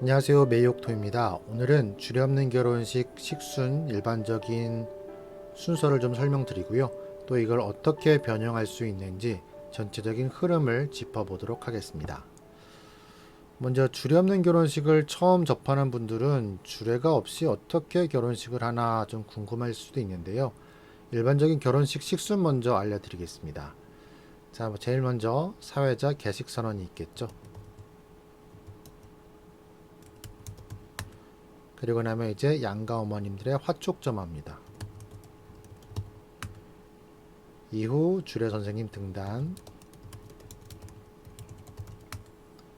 안녕하세요, 메이옥토입니다. 오늘은 주례 없는 결혼식 식순 일반적인 순서를 좀 설명드리고요. 또 이걸 어떻게 변형할 수 있는지 전체적인 흐름을 짚어보도록 하겠습니다. 먼저 주례 없는 결혼식을 처음 접하는 분들은 주례가 없이 어떻게 결혼식을 하나 좀 궁금할 수도 있는데요. 일반적인 결혼식 식순 먼저 알려드리겠습니다. 자, 제일 먼저 사회자 개식 선언이 있겠죠. 그리고 나면 이제 양가 어머님들의 화촉점합니다. 이후 주례 선생님 등단,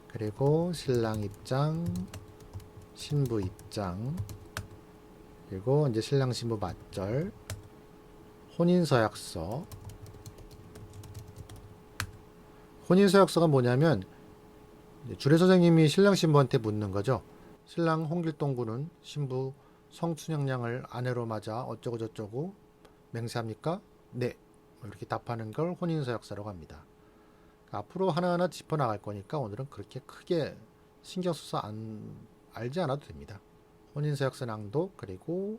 그리고 신랑 입장, 신부 입장, 그리고 이제 신랑 신부 맞절, 혼인서약서. 혼인서약서가 뭐냐면 주례 선생님이 신랑 신부한테 묻는 거죠. 신랑 홍길동군은 신부 성춘향량을 아내로 맞아 어쩌고 저쩌고 맹세합니까? 네. 이렇게 답하는 걸 혼인서약서라고 합니다. 앞으로 하나하나 짚어나갈 거니까 오늘은 그렇게 크게 신경 써서 알지 않아도 됩니다. 혼인서약서 낭독, 그리고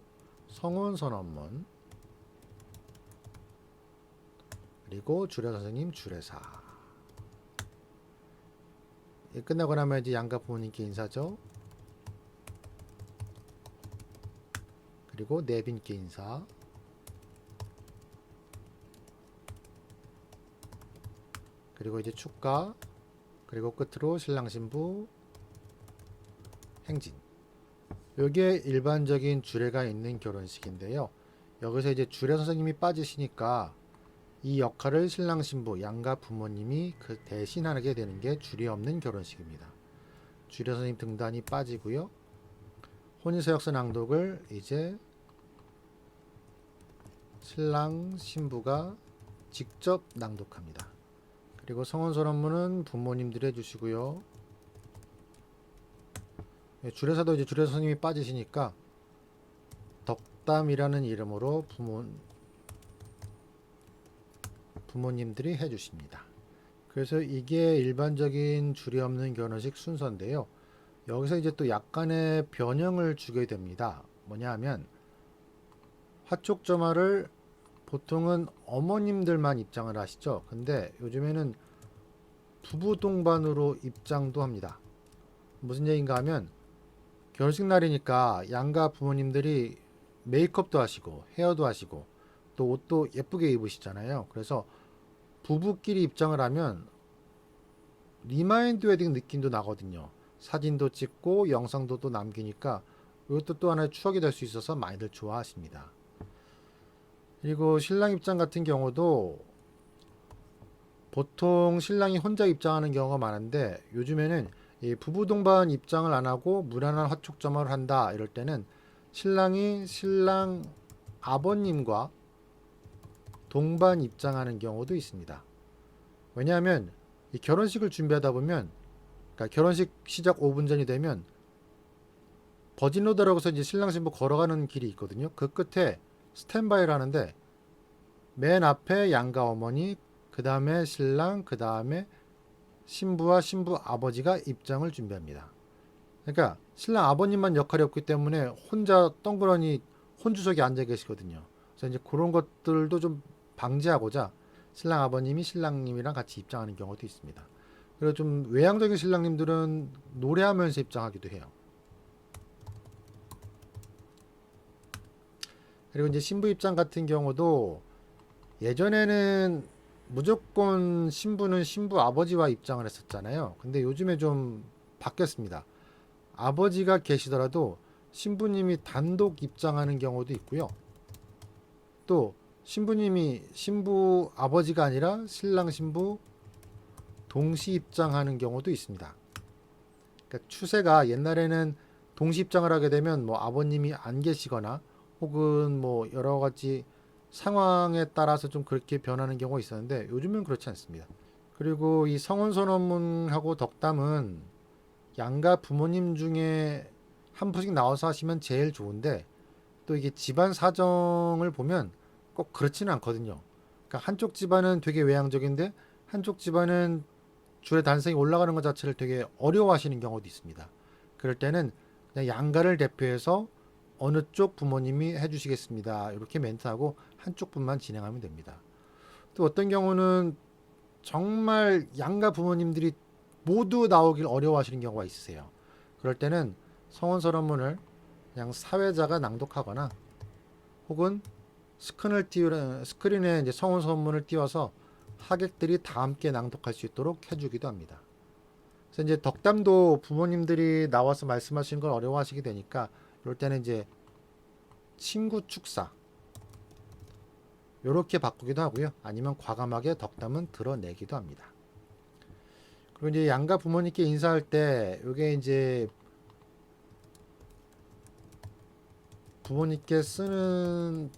성혼선언문, 그리고 주례 선생님 주례사. 끝나고 나면 이제 양가 부모님께 인사죠. 그리고 내빈께 인사. 그리고 이제 축가. 그리고 끝으로 신랑 신부 행진. 이게 일반적인 주례가 있는 결혼식인데요. 여기서 이제 주례 선생님이 빠지시니까 이 역할을 신랑 신부 양가 부모님이 그 대신하게 되는 게 주례 없는 결혼식입니다. 주례 선생님 등단이 빠지고요. 혼인서약서 낭독을 이제 신랑 신부가 직접 낭독합니다. 그리고 성혼선언문은 부모님들이 해주시고요. 주례사도 이제 주례 선생님이 빠지시니까 덕담이라는 이름으로 부모님들이 해주십니다. 그래서 이게 일반적인 주례 없는 결혼식 순서인데요. 여기서 이제 또 약간의 변형을 주게 됩니다. 뭐냐 하면 화촉점화를 보통은 어머님들만 입장을 하시죠. 근데 요즘에는 부부 동반으로 입장도 합니다. 무슨 얘기인가 하면 결혼식 날이니까 양가 부모님들이 메이크업도 하시고 헤어도 하시고 또 옷도 예쁘게 입으시잖아요. 그래서 부부끼리 입장을 하면 리마인드 웨딩 느낌도 나거든요. 사진도 찍고 영상도 또 남기니까 이것도 또 하나의 추억이 될 수 있어서 많이들 좋아하십니다. 그리고 신랑 입장 같은 경우도 보통 신랑이 혼자 입장하는 경우가 많은데 요즘에는 이 부부 동반 입장을 안 하고 무난한 화촉점화를 한다 이럴 때는 신랑이 신랑 아버님과 동반 입장하는 경우도 있습니다. 왜냐하면 이 결혼식을 준비하다 보면, 그러니까 결혼식 시작 5분 전이 되면 버진로드라고 해서 이제 신랑 신부 걸어가는 길이 있거든요. 그 끝에 스탠바이를 하는데 맨 앞에 양가 어머니, 그 다음에 신랑, 그 다음에 신부와 신부 아버지가 입장을 준비합니다. 그러니까 신랑 아버님만 역할이 없기 때문에 혼자 덩그러니 혼주석에 앉아 계시거든요. 그래서 이제 그런 것들도 좀 방지하고자 신랑 아버님이 신랑님이랑 같이 입장하는 경우도 있습니다. 그리고 좀 외향적인 신랑님들은 노래하면서 입장하기도 해요. 그리고 이제 신부 입장 같은 경우도 예전에는 무조건 신부는 신부 아버지와 입장을 했었잖아요. 근데 요즘에 좀 바뀌었습니다. 아버지가 계시더라도 신부님이 단독 입장하는 경우도 있고요. 또 신부님이 신부 아버지가 아니라 신랑 신부 동시 입장하는 경우도 있습니다. 그러니까 추세가 옛날에는 동시 입장을 하게 되면 뭐 아버님이 안 계시거나 혹은 뭐 여러 가지 상황에 따라서 좀 그렇게 변하는 경우가 있었는데 요즘은 그렇지 않습니다. 그리고 이 성혼선언문하고 덕담은 양가 부모님 중에 한 분씩 나와서 하시면 제일 좋은데 또 이게 집안 사정을 보면 꼭 그렇지는 않거든요. 그러니까 한쪽 집안은 되게 외향적인데 한쪽 집안은 줄에 단성이 올라가는 것 자체를 되게 어려워하시는 경우도 있습니다. 그럴 때는 그냥 양가를 대표해서 어느 쪽 부모님이 해주시겠습니다. 이렇게 멘트하고 한쪽 분만 진행하면 됩니다. 또 어떤 경우는 정말 양가 부모님들이 모두 나오길 어려워하시는 경우가 있으세요. 그럴 때는 성원 서론문을 그냥 사회자가 낭독하거나 혹은 스크린에 이제 성원 서론문을 띄워서 하객들이 다 함께 낭독할 수 있도록 해주기도 합니다. 그래서 이제 덕담도 부모님들이 나와서 말씀하시는 걸 어려워하시게 되니까 이럴 때는 이제 친구 축사 이렇게 바꾸기도 하고요. 아니면 과감하게 덕담은 드러내기도 합니다. 그리고 이제 양가 부모님께 인사할 때 이게 이제 부모님께 쓰는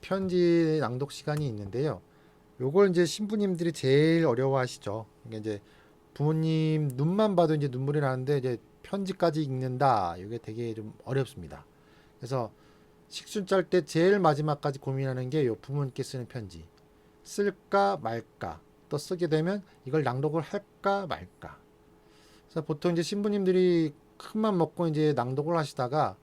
편지 낭독 시간이 있는데요. 요걸 이제 신부님들이 제일 어려워하시죠. 이게 이제 부모님 눈만 봐도 이제 눈물이 나는데 이제 편지까지 읽는다. 이게 되게 좀 어렵습니다. 그래서 식순 짤 때 제일 마지막까지 고민하는 게 요 부모님께 쓰는 편지. 쓸까 말까. 또 쓰게 되면 이걸 낭독을 할까 말까. 그래서 보통 이제 신부님들이 큰맘 먹고 이제 낭독을 하시다가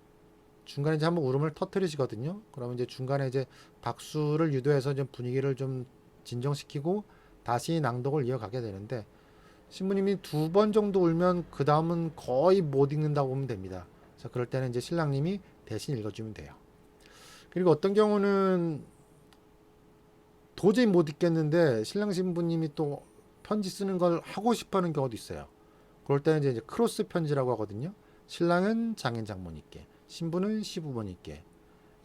중간에 이제 한번 울음을 터뜨리시거든요. 그러면 이제 중간에 이제 박수를 유도해서 좀 분위기를 좀 진정시키고 다시 낭독을 이어가게 되는데 신부님이 2번 정도 울면 그 다음은 거의 못 읽는다고 보면 됩니다. 그래서 그럴 때는 이제 신랑님이 대신 읽어주면 돼요. 그리고 어떤 경우는 도저히 못 읽겠는데 신랑 신부님이 또 편지 쓰는 걸 하고 싶어하는 경우도 있어요. 그럴 때는 이제 크로스 편지라고 하거든요. 신랑은 장인 장모님께, 신부는 시부모님께.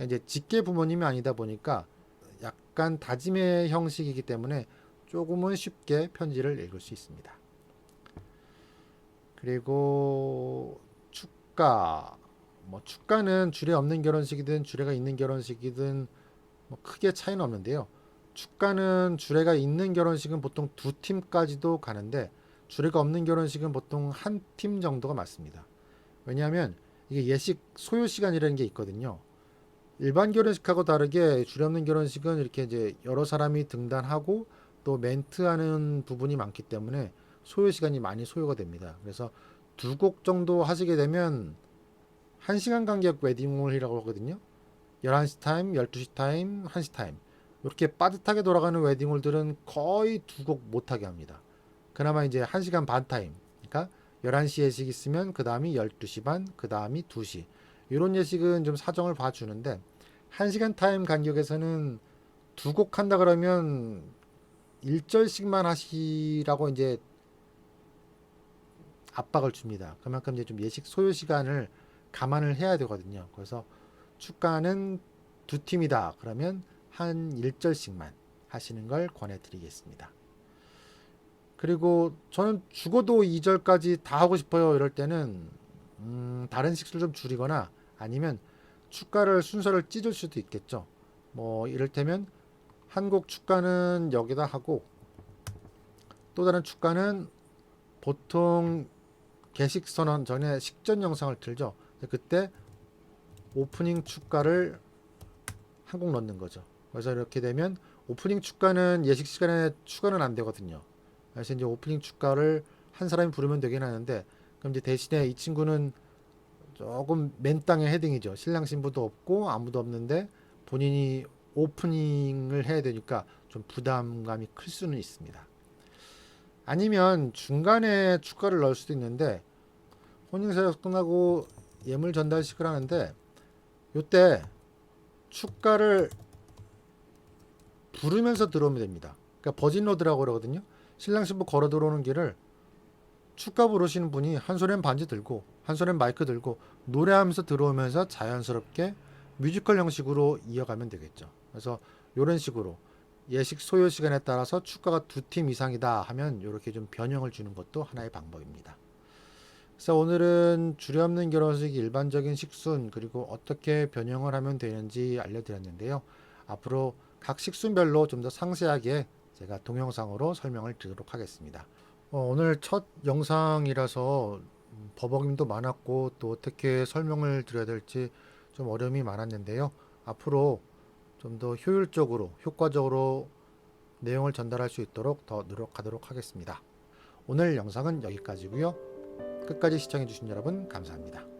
이제 직계 부모님이 아니다 보니까 약간 다짐의 형식이기 때문에 조금은 쉽게 편지를 읽을 수 있습니다. 그리고 축가, 축가는 주례 없는 결혼식이든 주례가 있는 결혼식이든 크게 차이는 없는데요. 축가는 주례가 있는 결혼식은 보통 2팀까지도 가는데 주례가 없는 결혼식은 보통 한 팀 정도가 맞습니다. 왜냐하면 이게 예식 소요 시간이라는 게 있거든요. 일반 결혼식하고 다르게 주례 없는 결혼식은 이렇게 이제 여러 사람이 등단하고 또 멘트하는 부분이 많기 때문에 소요 시간이 많이 소요가 됩니다. 그래서 2곡 정도 하시게 되면 1시간 간격 웨딩홀이라고 하거든요. 11시 타임, 12시 타임, 1시 타임 이렇게 빠듯하게 돌아가는 웨딩홀들은 거의 2곡 못하게 합니다. 그나마 이제 1시간 반 타임, 그러니까 11시 예식 있으면 그 다음이 12시 반, 그 다음이 2시 이런 예식은 좀 사정을 봐주는데 1시간 타임 간격에서는 2곡 한다 그러면 1절씩만 하시라고 이제 압박을 줍니다. 그만큼 이제 좀 예식 소요 시간을 감안을 해야 되거든요. 그래서 축가는 2팀이다. 그러면 한 1절씩만 하시는 걸 권해드리겠습니다. 그리고 저는 죽어도 2절까지 다 하고 싶어요. 이럴 때는 다른 식수를 좀 줄이거나 아니면 축가를 순서를 찢을 수도 있겠죠. 이를테면 한 곡 축가는 여기다 하고 또 다른 축가는 보통 개식 선언 전에 식전 영상을 틀죠. 그때 오프닝 축가를 한 곡 넣는 거죠. 그래서 이렇게 되면 오프닝 축가는 예식 시간에 추가는 안 되거든요. 그래서 이제 오프닝 축가를 한 사람이 부르면 되긴 하는데 그럼 이제 대신에 이 친구는 조금 맨땅에 헤딩이죠. 신랑 신부도 없고 아무도 없는데 본인이 오프닝을 해야 되니까 좀 부담감이 클 수는 있습니다. 아니면 중간에 축가를 넣을 수도 있는데 혼인사역 끝나고 예물 전달식을 하는데 요때 축가를 부르면서 들어오면 됩니다. 그러니까 버진로드라고 그러거든요. 신랑 신부 걸어 들어오는 길을 축가 부르시는 분이 한 손엔 반지 들고 한 손엔 마이크 들고 노래하면서 들어오면서 자연스럽게 뮤지컬 형식으로 이어가면 되겠죠. 그래서 이런 식으로 예식 소요 시간에 따라서 축가가 2팀 이상이다 하면 이렇게 좀 변형을 주는 것도 하나의 방법입니다. 그래서 오늘은 주례 없는 결혼식 일반적인 식순 그리고 어떻게 변형을 하면 되는지 알려드렸는데요. 앞으로 각 식순별로 좀 더 상세하게 제가 동영상으로 설명을 드리도록 하겠습니다. 오늘 첫 영상이라서 버벅임도 많았고 또 어떻게 설명을 드려야 될지 좀 어려움이 많았는데요. 앞으로 좀 더 효율적으로 효과적으로 내용을 전달할 수 있도록 더 노력하도록 하겠습니다. 오늘 영상은 여기까지고요. 끝. 끝까지 시청해주신 여러분 감사합니다.